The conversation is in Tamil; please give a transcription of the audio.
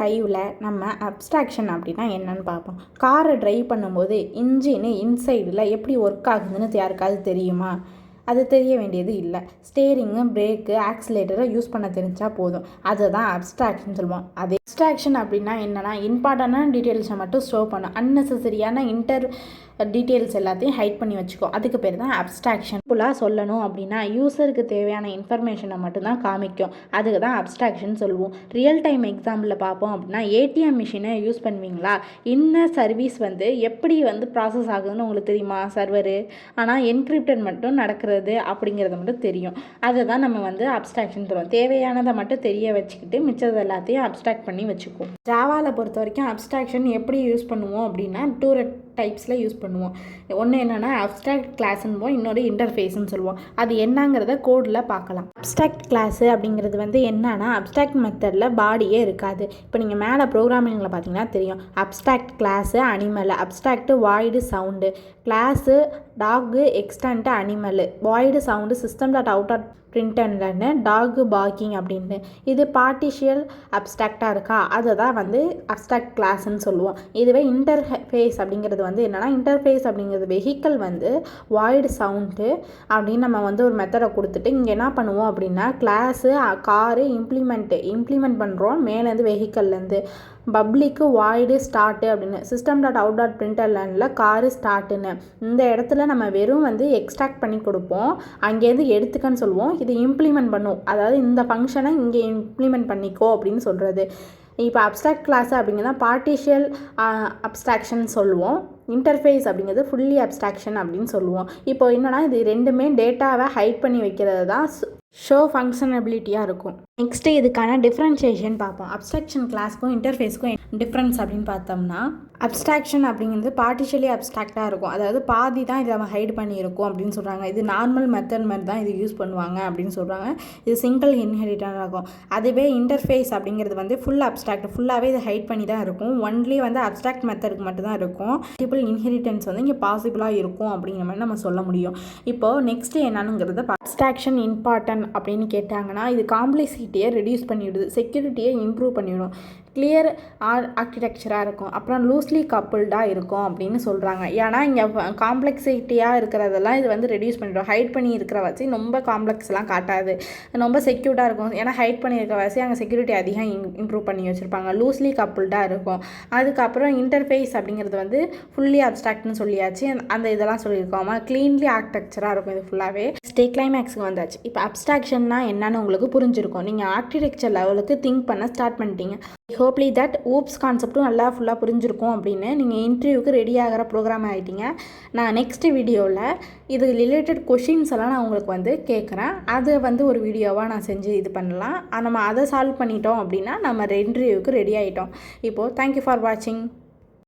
5ல் நம்ம அப்ஸ்ட்ராக்ஷன் அப்படின்னா என்னன்னு பார்ப்போம். காரை ட்ரைவ் பண்ணும்போது இன்ஜினு இன்சைடில் எப்படி ஒர்க் ஆகுதுன்னு யாருக்காவது தெரியுமா? அது தெரிய வேண்டியது இல்லை. ஸ்டேரிங்கு, பிரேக்கு, ஆக்சிலேட்டரை யூஸ் பண்ண தெரிஞ்சால் போதும். அதுதான் அப்ஸ்ட்ராக்ஷன் சொல்லுவோம். அதே அப்ஸ்ட்ராக்ஷன் அப்படின்னா என்னென்னா, இம்பார்ட்டண்டான டீட்டெயில்ஸை மட்டும் ஸ்டோர் பண்ணும். அன்னெசரியான டீட்டெயில்ஸ் எல்லாத்தையும் ஹைட் பண்ணி வச்சுக்கோ. அதுக்கு பேர் தான் அப்ஸ்ட்ராக்ஷன். ஃபுல்லாக சொல்லணும் அப்படின்னா யூஸருக்கு தேவையான இன்ஃபர்மேஷனை மட்டும்தான் காமிக்கும். அதுக்கு தான் அப்ஸ்ட்ராக்ஷன் சொல்லுவோம். ரியல் டைம் எக்ஸாம்பிளில் பார்ப்போம் அப்படின்னா, ஏடிஎம் மிஷினை யூஸ் பண்ணுவீங்களா? இந்த சர்வீஸ் எப்படி ப்ராசஸ் ஆகுதுன்னு உங்களுக்கு தெரியுமா? சர்வரு. ஆனால் என்கிரிப்டட் மட்டும் நடக்கிறது அப்படிங்கிறது மட்டும் தெரியும். அதை தான் நம்ம அப்ஸ்ட்ராக்ஷன் சொல்லுவோம். தேவையானதை மட்டும் தெரிய வச்சுக்கிட்டு மிச்சது எல்லாத்தையும் அப்ஸ்ட்ராக்ட் பண்ணி வச்சுக்குவோம். ஜாவாவில் பொறுத்த வரைக்கும் அப்ஸ்ட்ராக்ஷன் எப்படி யூஸ் பண்ணுவோம் அப்படின்னா, 2 டைப்ஸில் யூஸ் பண்ணுவோம். ஒன்று என்னென்னா அப்ஸ்ட்ராக்ட் கிளாஸ்ன்னு, இன்னொரு இன்டர்ஃபேஸ்ன்னு சொல்லுவோம். அது என்னங்கிறத கோடில் பார்க்கலாம். அப்ஸ்ட்ராக்ட் கிளாஸு அப்படிங்கிறது என்னன்னா, அப்ஸ்ட்ராக்ட் மெத்தடில் பாடியே இருக்காது. இப்போ நீங்கள் மேலே ப்ரோக்ராமிங்கில் பார்த்தீங்கன்னா தெரியும். Abstract class animal, abstract void sound, class dog, extend animal, void sound, system dot out dot பிரிண்டன்னு, டாகு பார்க்கிங் அப்படின்ட்டு. இது பார்ட்டிஷியல் அப்ஸ்ட்ராக்டாக இருக்கா? அதை தான் அப்ஸ்ட்ராக்ட் கிளாஸ்ன்னு சொல்லுவோம். இதுவே இன்டர்ஃபேஸ் அப்படிங்கிறது என்னென்னா, இன்டர்ஃபேஸ் அப்படிங்கிறது வெஹிக்கல் வாய்டு சவுண்டு அப்படின்னு நம்ம ஒரு மெத்தடை கொடுத்துட்டு இங்கே என்ன பண்ணுவோம் அப்படின்னா, கிளாஸு காரு இம்ப்ளிமெண்ட் பண்ணுறோம் மேலேருந்து வெஹிக்கல்லேருந்து. பப்ளிக்கு வாய்டு ஸ்டார்ட்டு அப்படின்னு, சிஸ்டம் டாட் அவுட் டாட் பிரிண்டர்ல காரு ஸ்டார்ட்டுன்னு. இந்த இடத்துல நம்ம வெறும் எக்ஸ்ட்ராக்ட் பண்ணி கொடுப்போம். அங்கேருந்து எடுத்துக்கன்னு சொல்லுவோம். இது இம்ப்ளிமெண்ட் பண்ணும். அதாவது இந்த ஃபங்க்ஷனை இங்கே இம்ப்ளிமெண்ட் பண்ணிக்கோ அப்படின்னு சொல்கிறது. இப்போ அப்ஸ்ட்ராக்ட் கிளாஸ் அப்படிங்கிறது பார்ட்டிஷியல் அப்ஸ்ட்ராக்ஷன் சொல்லுவோம். இன்டர்ஃபேஸ் அப்படிங்கிறது ஃபுல்லி அப்ஸ்ட்ராக்ஷன் அப்படின்னு சொல்லுவோம். இப்போ என்னென்னா, இது ரெண்டுமே டேட்டாவை ஹைட் பண்ணி வைக்கிறது தான் ஷோ ஃபங்க்ஷனபிலிட்டியாக இருக்கும். நெக்ஸ்ட்டு இதுக்கான டிஃப்ரென்ஷியேஷன் பார்ப்போம். அப்ஸ்ட்ராக்ஷன் கிளாஸ்க்கும் இன்டர்ஃபேஸ்க்கும் டிஃப்ரென்ஸ் அப்படின்னு பார்த்தோம்னா, அப்ஸ்ட்ராக்ஷன் அப்படிங்கிறது பார்ட்டிஷியலி அப்ஸ்ட்ராக்டாக இருக்கும். அதாவது பாதி தான் இதை நம்ம ஹைட் பண்ணியிருக்கோம் அப்படின்னு சொல்கிறாங்க. இது நார்மல் மெத்தட் மாதிரி தான் இது யூஸ் பண்ணுவாங்க அப்படின்னு சொல்கிறாங்க. இது சிங்கிள் இன்ஹெரிட்டடாக இருக்கும். அதுவே இன்டர்ஃபேஸ் அப்படிங்கிறது ஃபுல் அப்ஸ்ட்ராக்ட், ஃபுல்லாகவே இது ஹைட் பண்ணி தான் இருக்கும். ஒன்லி அப்ஸ்ட்ராக்ட் மெத்தடுக்கு மட்டும் தான் இருக்கும். மல்டிபிள் இன்ஹெரிட்டன்ஸ் இங்கே பாசிபிளாக இருக்கும் அப்படிங்கிற மாதிரி நம்ம சொல்ல முடியும். இப்போது நெக்ஸ்ட்டு என்னங்கிறது, அப்ஸ்ட்ராக்ஷன் இம்பார்ட்டன்ட் அப்படின்னு கேட்டாங்கன்னா, இது காம்ப்ளெக்சிட்டியை ரெடியூஸ் பண்ணிவிடுது, செக்யூரிட்டியை இம்ப்ரூவ் பண்ணிவிடும், கிளியர் ஆர்கிடெக்சராக இருக்கும், அப்புறம் லூஸ்லி கப்புள்டாக இருக்கும் அப்படின்னு சொல்கிறாங்க. ஏன்னா இங்கே காம்ப்ளெக்சிட்டியாக இருக்கிறதெல்லாம் இது ரெடியூஸ் பண்ணிவிடும். ஹைட் பண்ணி இருக்கிற வச்சு ரொம்ப காம்ப்ளெக்ஸ்லாம் காட்டாது, ரொம்ப செக்யூர்டாக இருக்கும். ஏன்னா ஹைட் பண்ணி இருக்கிற வச்சு அங்கே செக்யூரிட்டி அதிகம் இம்ப்ரூவ் பண்ணி வச்சுருப்பாங்க. லூஸ்லி கப்புள்டாக இருக்கும். அதுக்கப்புறம் இன்டர்ஃபேஸ் அப்படிங்கிறது ஃபுல்லி அப்ஸ்ட்ராக்ட்னு சொல்லியாச்சு. அந்த இதெல்லாம் சொல்லியிருக்கோமா, க்ளீன்லி ஆர்கிடெக்சராக இருக்கும். இது ஃபுல்லாகவே கிளைமேக்ஸுக்கு வந்தாச்சு. இப்போ அப்ஸ்ட்ராக்ஷன்னா என்னன்னு உங்களுக்கு புரிஞ்சிருக்கும். நீங்கள் ஆர்கிடெக்சர் லெவலுக்கு திங்க் பண்ண ஸ்டார்ட் பண்ணிட்டீங்க. ஹோப்லி தட் ஊப்ஸ் கான்செப்ட்டும் நல்லா ஃபுல்லாக புரிஞ்சிருக்கும் அப்படின்னு நீங்கள் இன்டர்வியூக்கு ரெடி ஆகிற ப்ரோக்ராம் ஆகிட்டீங்க. நான் நெக்ஸ்ட் வீடியோவில் இது ரிலேட்டட் கொஷின்ஸ் எல்லாம் நான் உங்களுக்கு கேட்குறேன். அதை ஒரு வீடியோவாக நான் செஞ்சு இது பண்ணலாம். நம்ம அதை சால்வ் பண்ணிட்டோம் அப்படின்னா நம்ம இன்டர்வியூக்கு ரெடி ஆகிட்டோம். இப்போது தேங்க்யூ ஃபார் வாட்சிங்.